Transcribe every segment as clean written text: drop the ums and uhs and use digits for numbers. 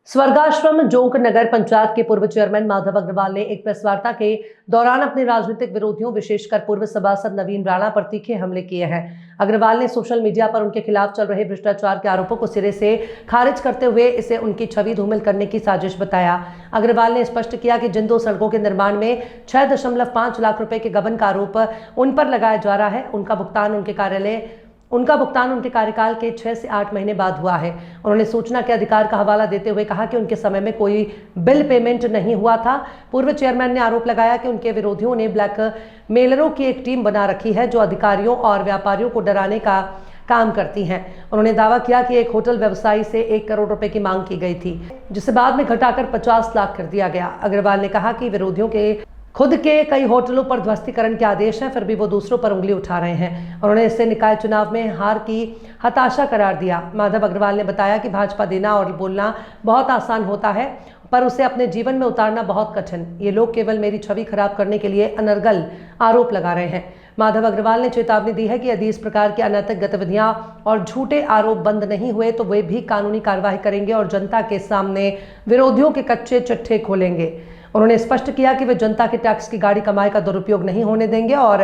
स्वर्गाश्रम जोंक नगर पंचायत के पूर्व चेयरमैन माधव अग्रवाल ने एक प्रेस वार्ता के दौरान अपने राजनीतिक विरोधियों विशेषकर पूर्व सभासद नवीन राणा पर तीखे हमले किए हैं। अग्रवाल ने सोशल मीडिया पर उनके खिलाफ चल रहे भ्रष्टाचार के आरोपों को सिरे से खारिज करते हुए इसे उनकी छवि धूमिल करने की साजिश बताया। अग्रवाल ने स्पष्ट किया कि जिन 2 सड़कों के निर्माण में 6.5 लाख रुपए के गबन का आरोप उन पर लगाया जा रहा है, उनका भुगतान उनके कार्यकाल के 6 से 8 महीने बाद हुआ है। उन्होंने सूचना के अधिकार का हवाला देते हुए कहा कि उनके समय में कोई बिल पेमेंट नहीं हुआ था। पूर्व चेयरमैन ने आरोप लगाया कि उनके विरोधियों ने ब्लैक मेलरों की एक टीम बना रखी है जो अधिकारियों और व्यापारियों को डराने का काम करती हैं। उन्होंने दावा किया कि एक होटल व्यवसायी से 1 करोड़ रुपए की मांग की गई थी, जिसे बाद में घटाकर 50 लाख कर दिया गया। अग्रवाल ने कहा कि विरोधियों के खुद के कई होटलों पर ध्वस्तीकरण के आदेश हैं, फिर भी वो दूसरों पर उंगली उठा रहे हैं। उन्होंने इससे निकाय चुनाव में हार की हताशा करार दिया। माधव अग्रवाल ने बताया कि भाजपा देना और बोलना बहुत आसान होता है, पर उसे अपने जीवन में उतारना बहुत कठिन। ये लोग केवल मेरी छवि खराब करने के लिए अनर्गल आरोप लगा रहे हैं। माधव अग्रवाल ने चेतावनी दी है कि यदि इस प्रकार की अनैतिक गतिविधियां और झूठे आरोप बंद नहीं हुए तो वे भी कानूनी कार्रवाई करेंगे और जनता के सामने विरोधियों के कच्चे चिट्ठे खोलेंगे। उन्होंने स्पष्ट किया कि वे जनता के टैक्स की गाड़ी कमाई का दुरुपयोग नहीं होने देंगे और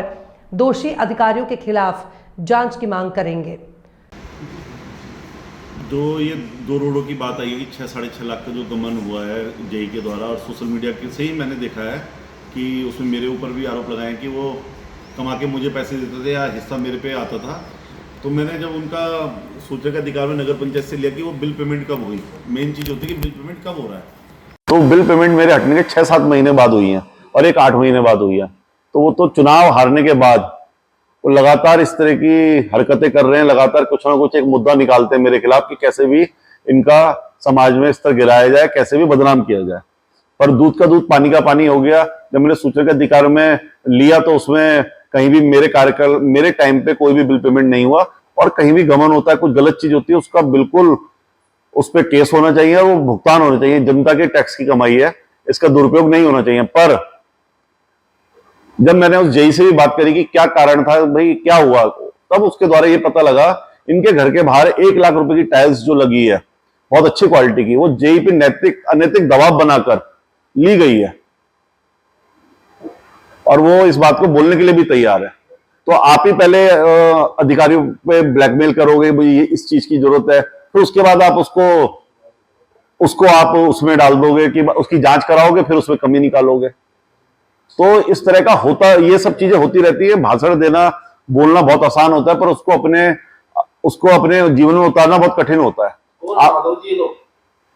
दोषी अधिकारियों के खिलाफ जांच की मांग करेंगे। ये 2 रोडों की बात आई है कि 6-6.5 लाख का जो गबन हुआ है जेई के द्वारा, और सोशल मीडिया के से ही मैंने देखा है कि उसमें मेरे ऊपर भी आरोप लगाए कि वो कमा के मुझे पैसे देते थे या हिस्सा मेरे पे आता था। तो मैंने जब उनका सूचना का अधिकार में नगर पंचायत से लिया कि वो बिल पेमेंट कब हुई, मेन चीज़ होती है कि बिल पेमेंट कब हो रहा है। तो बिल पेमेंट मेरे हटने के 6-7 महीने बाद हुई है और एक 8 महीने बाद हुई है। तो वो तो चुनाव हारने के बाद वो लगातार इस तरह की हरकतें कर रहे हैं, लगातार कुछ ना कुछ एक मुद्दा निकालते हैं मेरे खिलाफ कि कैसे भी इनका समाज में स्तर गिराया जाए, कैसे भी बदनाम किया जाए। पर दूध का दूध पानी का पानी हो गया। जब मैंने सूचना के अधिकार में लिया तो उसमें कहीं भी मेरे कार्यकाल मेरे टाइम पे कोई भी बिल पेमेंट नहीं हुआ, और कहीं भी गमन होता है, कुछ गलत चीज होती है, उसका बिल्कुल उस पर केस होना चाहिए और वो भुगतान होना चाहिए। जनता के टैक्स की कमाई है, इसका दुरुपयोग नहीं होना चाहिए। पर जब मैंने उस जेई से भी बात करी कि क्या कारण था भाई, क्या हुआ, तब उसके द्वारा ये पता लगा इनके घर के बाहर 1 लाख रुपए की टाइल्स जो लगी है बहुत अच्छी क्वालिटी की, वो जेई पे नैतिक अनैतिक दबाव बनाकर ली गई है, और वो इस बात को बोलने के लिए भी तैयार है। तो आप ही पहले अधिकारियों पे ब्लैकमेल करोगे भाई इस चीज की जरूरत है, फिर उसके बाद आप उसको उसको आप उसमें डाल दोगे कि उसकी जांच कराओगे, फिर उसमें कमी निकालोगे। तो इस तरह का होता, ये सब चीजें होती रहती है। भाषण देना बोलना बहुत आसान होता है, पर उसको अपने जीवन में उतारना बहुत कठिन होता है।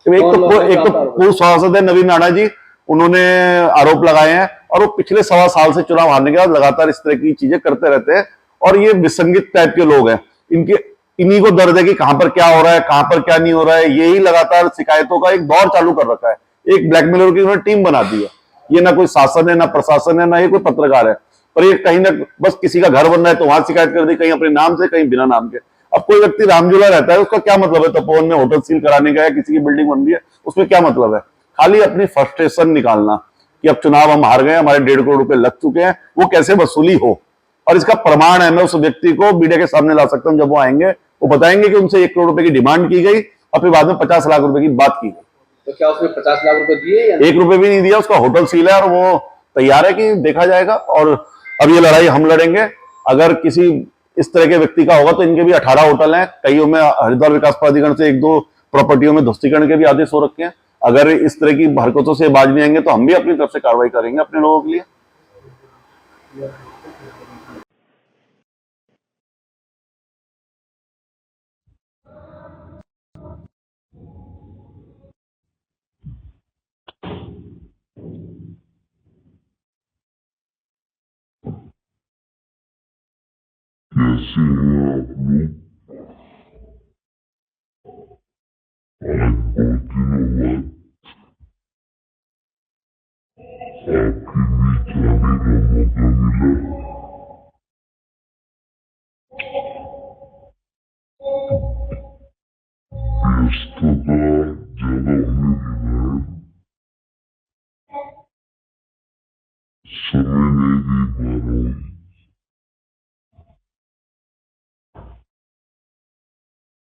एक तो पूर्व सांसद है नवीन राणा जी, उन्होंने आरोप लगाए हैं और वो पिछले 1.25 साल से चुनाव हारने के बाद लगातार इस तरह की चीजें करते रहते हैं, और ये विसंगित टाइप के लोग हैं। इन्हीं को दर्द है कि कहां पर क्या हो रहा है, कहां पर क्या नहीं हो रहा है। यही लगातार शिकायतों का एक दौर चालू कर रखा है, एक ब्लैकमेलर की उन्होंने टीम बना दी है। ये ना कोई शासन है, ना प्रशासन है, ना ये कोई पत्रकार है, पर ये कहीं ना बस किसी का घर बन रहा है तो वहां शिकायत कर दी, कहीं अपने नाम से, कहीं बिना नाम के। अब कोई व्यक्ति रामझूला रहता है, उसका क्या मतलब है तपोवन में होटल सील कराने का, या किसी की बिल्डिंग बन रही है, उसमें क्या मतलब है? खाली अपनी फ्रस्ट्रेशन निकालना कि अब चुनाव हम हार गए, हमारे 1.5 करोड़ रुपए लग चुके हैं, वो कैसे वसूली हो। और इसका प्रमाण है, मैं उस व्यक्ति को मीडिया के सामने ला सकता हूं। जब वो आएंगे वो बताएंगे कि उनसे 1 करोड़ रुपए की डिमांड की गई और फिर बाद में 50 लाख रुपए की बात की गई। तो क्या उसने 50 लाख रुपए दिए या 1 रुपए भी नहीं दिया, उसका होटल सील है और वो तैयार है कि देखा जाएगा। और अब ये लड़ाई हम लड़ेंगे। अगर किसी इस तरह के व्यक्ति का होगा तो इनके भी 18 होटल हैं, कईयों में हरिद्वार विकास प्राधिकरण से 1-2 प्रॉपर्टियों में ध्वस्तीकरण के भी आदेश हो रखे हैं। अगर इस तरह की हरकतों से बाज नहीं आएंगे तो हम भी अपनी तरफ से कार्रवाई करेंगे अपने लोगों के लिए। कैसे हैं आप लोग? आज बहुत दिनों बाद आपके बीच आने का मौका मिला। व्यस्तता ज्यादा होने के कारण समय नहीं दे पा रहा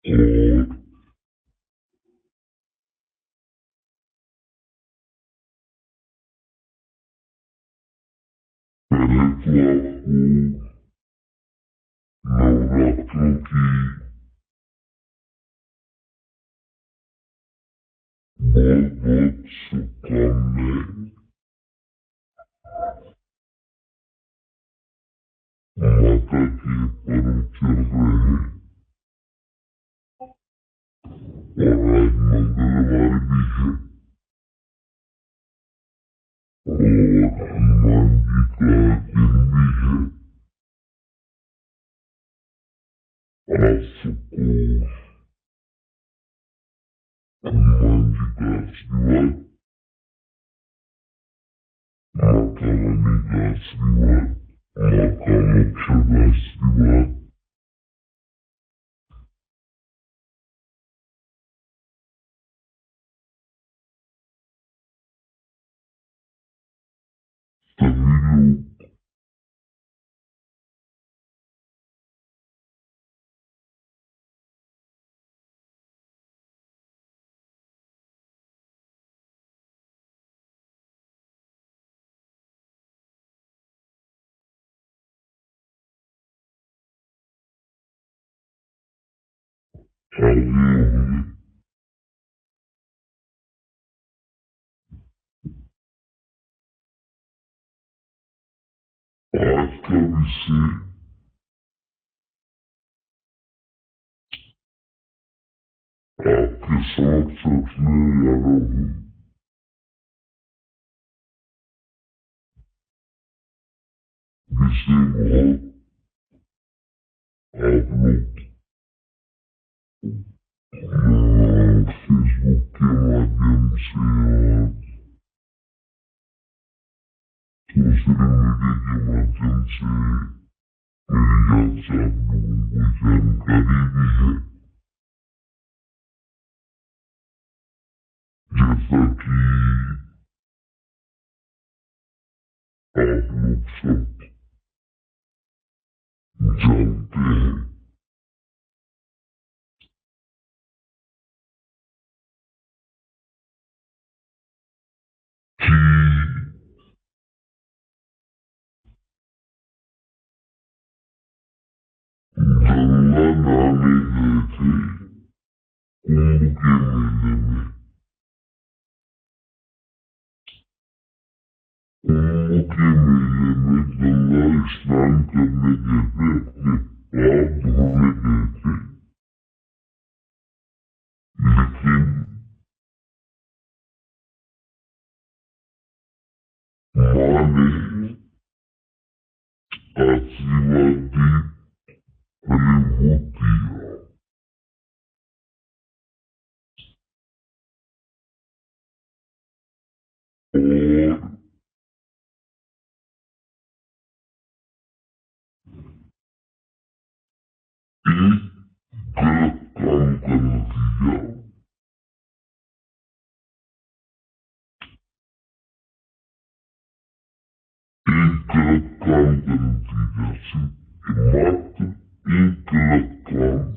हूँ। और पहले तो आपको नवरात्रों की बहुत बहुत शुभकामनाएं। माता के पर्व चल रहे हैं और आज मंगलवार भी है और हनुमान जी का दिन भी है। आप सबको हनुमान जी का आशीर्वाद, माता रानी का आशीर्वाद, माँ कामाख्या का आशीर्वाद सभी लोग आगे होंगे। आज का विषय आपके समक्ष रखने जा रहा हूँ। विषय बहुत आप लोग फेसबुक के माध्यम से और सोशल मीडिया के माध्यम से मेरी याद से आप लोगों को जानकारी भी है। जैसा कि आप लोग सब जानते हैं कि गंगा नहाने गए थे कुंभ के मेले में। कुंभ के मेले में गंगा स्नान करने गए थे, अपने पाप धोने गए थे, लेकिन माँ ने आशीर्वाद दी, फलीभूत दिया और एक गलत काम का नतीजा, सिर्फ मात्र एक गलत काम